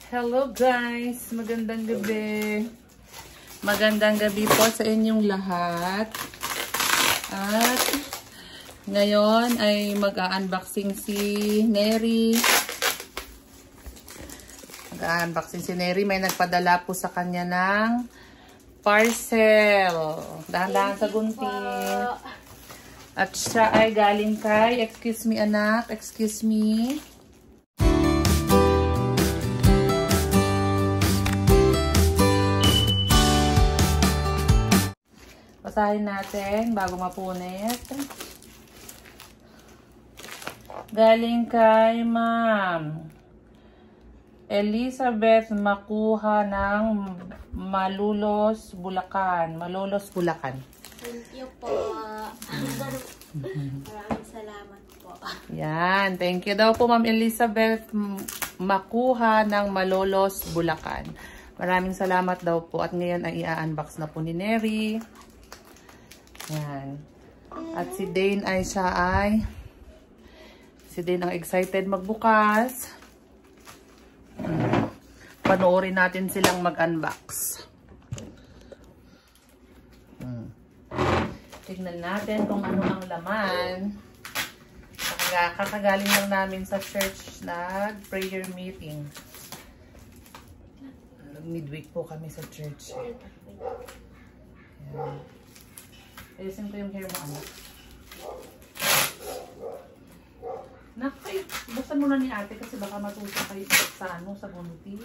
Hello guys! Magandang gabi. Magandang gabi po sa inyong lahat. At ngayon ay mag-unboxing si Neri. Mag-unboxing si Neri. May nagpadala po sa kanya ng parcel. Dahan-dahan sa gunting. At siya ay galing kay, excuse me anak, excuse me. Basahin natin bago mapunit. Galing kay Ma'am Elizabeth Makuha ng Malolos, Bulacan. Malolos, Bulacan. Thank you po. Maraming salamat po. Yan. Thank you daw po Ma'am Elizabeth Makuha ng Malolos, Bulacan. Maraming salamat daw po. At ngayon ay i-unbox na po ni Neri. Yan. At si Dane ay si Dane ang excited magbukas. Panoorin natin silang mag-unbox. Tignan natin kung ano ang laman. Kakagaling lang namin sa church na prayer meeting. Midweek po kami sa church. Yan. Ayusin ko yung hair mo, anak. Nakay, buksan muna ni ate kasi baka matusa kayo sa gunting.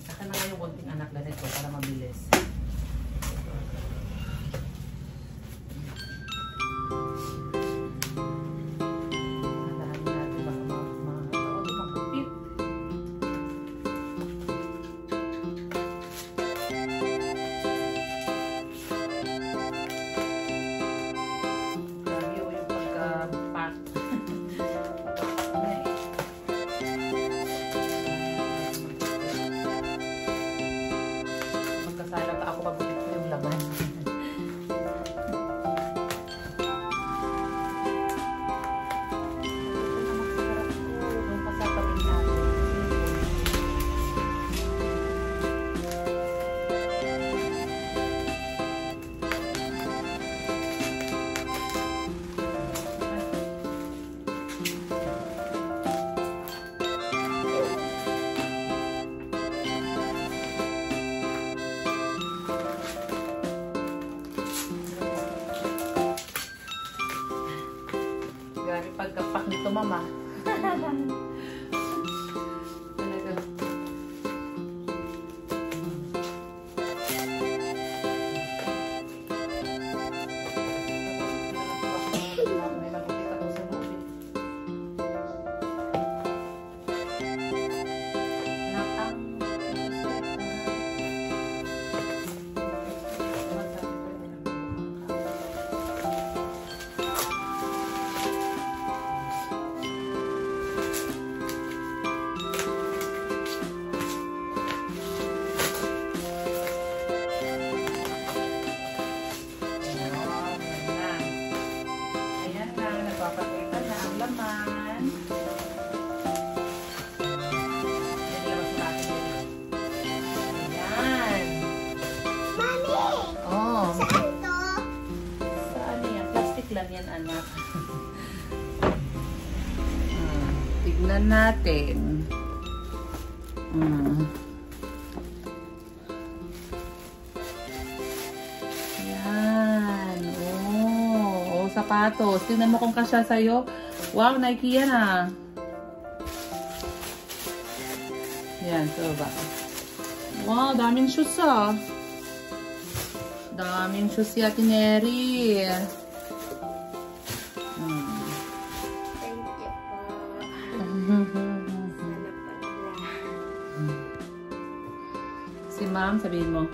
Saka na yung gunting anak ganito para mabilis. Pagkapak nito, mama. Talaga. Yan anak. Tignan natin. Yan. Sapatos. Tignan mo kung kasya sa'yo. Wow, Nike yan ah. Yan, so ba? Wow, daming shoes ah. Daming shoes si Ate Neri. Si ma'am, sabihin mo.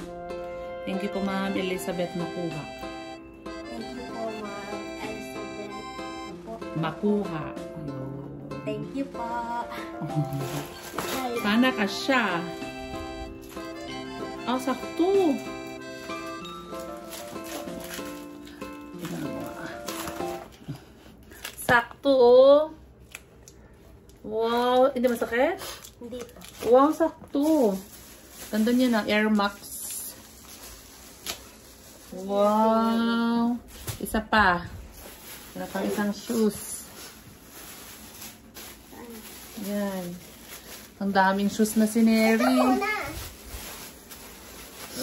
Thank you po ma'am Elizabeth Makuha. Thank you po ma'am Elizabeth Makuha. Thank you po. Sana kasya. Ah, sakto. Sakto, oh. Wow. Hindi masakit? Hindi po. Wow, sakto. Ganda niya na. Air Max. Wow. Isa pa. Wala pang isang shoes. Yan. Ang daming shoes na si Neri.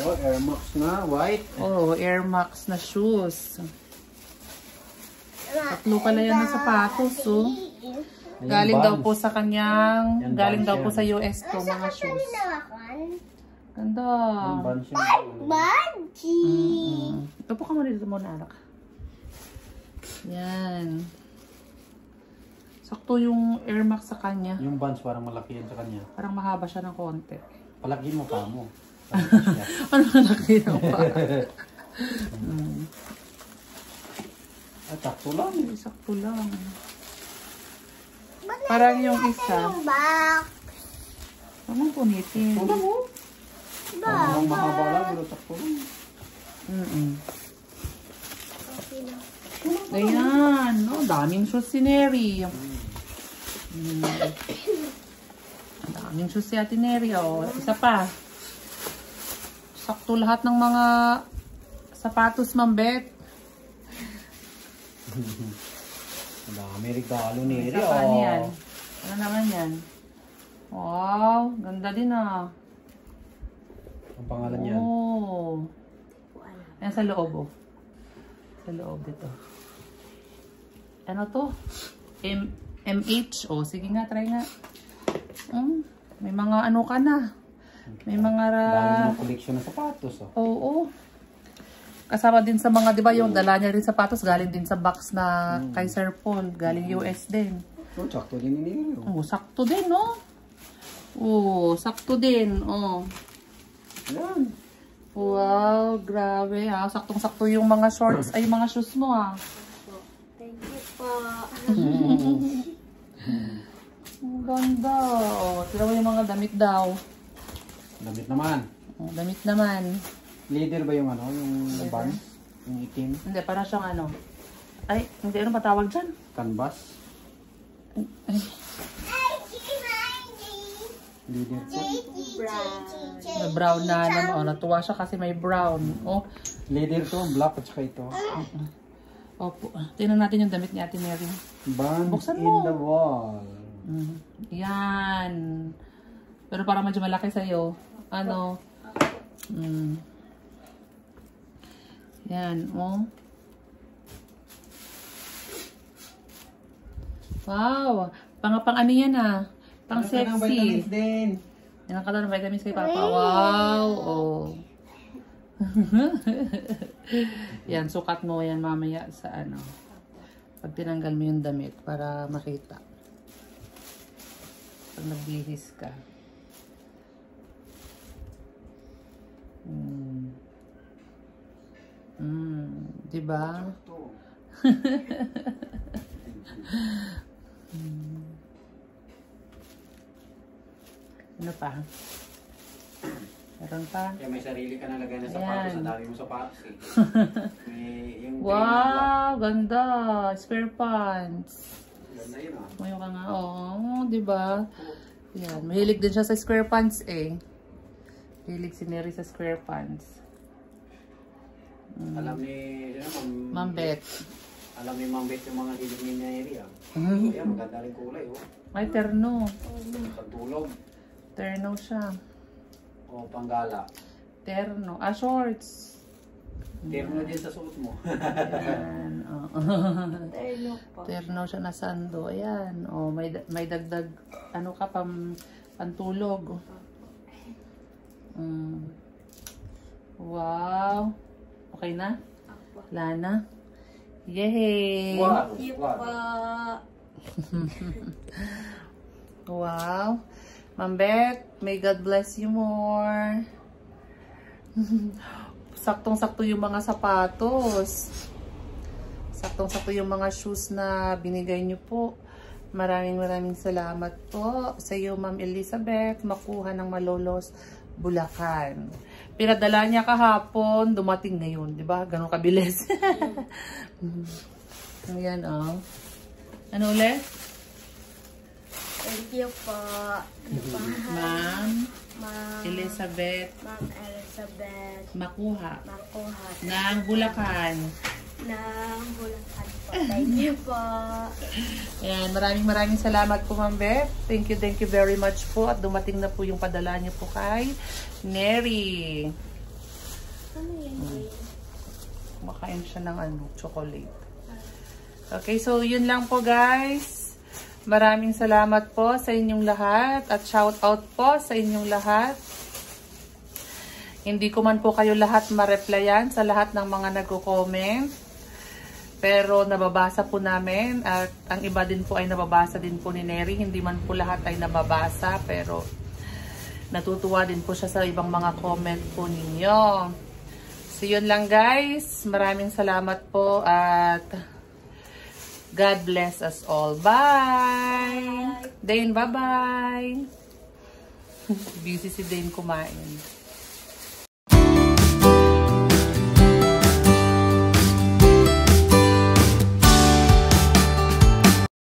Oh, Air Max na, white. Oh, Air Max na shoes. Tatlo pala yan na sapatos, oh. Galing daw po sa kanyang, galing daw po sa US to, mga shoes. Ganda. Yung bunch yun. Upo ka muna dito muna, anak. Yan. Sakto yung Air Max sa kanya. Yung bunch parang malaki yan sa kanya. Parang mahaba siya ng konti. Palaki mo pa mo. Ano malaki ng pa? At sakto lang. Sakto lang. Parang yung isa. Huwag mong punitin. Sakto lang, oh. Parang mahaba lang, pero sakto lang. Ayan. No, daming shoes si Neri. Daming shoes si Ate Neri. Oh. Isa pa. Sakto lahat ng mga sapatos, Ma'am Bet. Dami regalo ni Eri. Ano yan? Ano naman yan? Wow, ganda din ah. Ang pangalan yan? Oh. Ayan sa loob, oh. Sa loob dito. Ano to? MH. Oh, sige nga, try nga. May mga ano ka na. May mga dami ng collection ng sapatos, oh. Oo. Kasama din sa mga, di ba, yung dala niya rin sapatos, galing din sa box na kay Sir Paul. Galing US din. Oh, sakto din ni Neri. Oh, sakto din, no? Oh, sakto din. Oh. Ayan. Wow, grabe ha. Saktong-sakto yung mga shorts, ay mga shoes mo ha. Thank you po. Ang ganda. Oh, tira mo yung mga damit daw. Damit naman. Oh, damit naman. Leather ba yung ano? Yung band? Yung itim? Hindi, para siyang ano. Ay, hindi, ano patawag dyan? Canvas? Ay, Leather po. may brown na naman. Oh, natuwa siya kasi may brown. Oh, Leather to, black at saka ito. opo. Tingnan natin yung damit ni Ate Mary. Band Buksan in mo. the wall. Yan. Pero parang medyo malaki sa'yo. Ano? Yan, oh. Wow. Pang ano yan ah. Pang sexy. Din. Yan ang kala ng vitamins kay Papa. Wow. Oh. Yan, sukat mo yan mamaya sa ano. Pag tinanggal mo yung damit para makita. Pag nagbihis ka. Diba? Ano pa? Meron pa? Kaya may sarili ka na lagay na Ayan. sapatos. Ang dami mo sapatos eh. Yung Wow! Ganda! Square pants. Ganda yun ah. Mayo ka nga. Oo, diba? Yan. Mahilig din siya sa square pants eh. Mahilig si Neri sa square pants. Alam ni Ma'am Bet. Alam ni Ma'am Bet yung mga hilig ni Neri ah. Kaya maganda rin kulay oh. Ay, terno. Pagtulog. Terno siya. O panggala. Terno. Ah, shorts. Terno din sa suot mo. Ayan. Oh. Terno po. Terno siya na sando. Ayan. Oh, may dagdag ano ka pantulog. Wow. Okay na? Wala na? Yay! Wow! Thank you Wow! po. Wow. Ma'am Bet, may God bless you more. Saktong-sakto yung mga sapatos. Saktong-sakto yung mga shoes na binigay niyo po. Maraming salamat po sa iyo, Ma'am Elizabeth, makuha ng Malolos, Bulacan. Pinadala niya kahapon, dumating ngayon, di ba? Ganun kabilis. Ayan, oh. Ano ulit? Thank you po. Ma'am Elizabeth, Ma'am Elizabeth. makuha Makuha ng Bulacan. ng Bulacan po. Thank you po. Ayan, maraming salamat po, Ma'am Beth. Thank you very much po. At dumating na po yung padala niyo po kay Neri. Ano yan? Makain siya ng chocolate. Okay, so yun lang po, guys. Maraming salamat po sa inyong lahat. At shout out po sa inyong lahat. Hindi ko man po kayo lahat ma-replyan sa lahat ng mga nagko-comment. Pero nababasa po namin at ang iba din po ay nababasa din po ni Neri. Hindi man po lahat ay nababasa pero natutuwa din po siya sa ibang mga comment po ninyo. So yun lang, guys. Maraming salamat po at God bless us all. Bye! Dane, bye-bye! Busy si Dane kumain.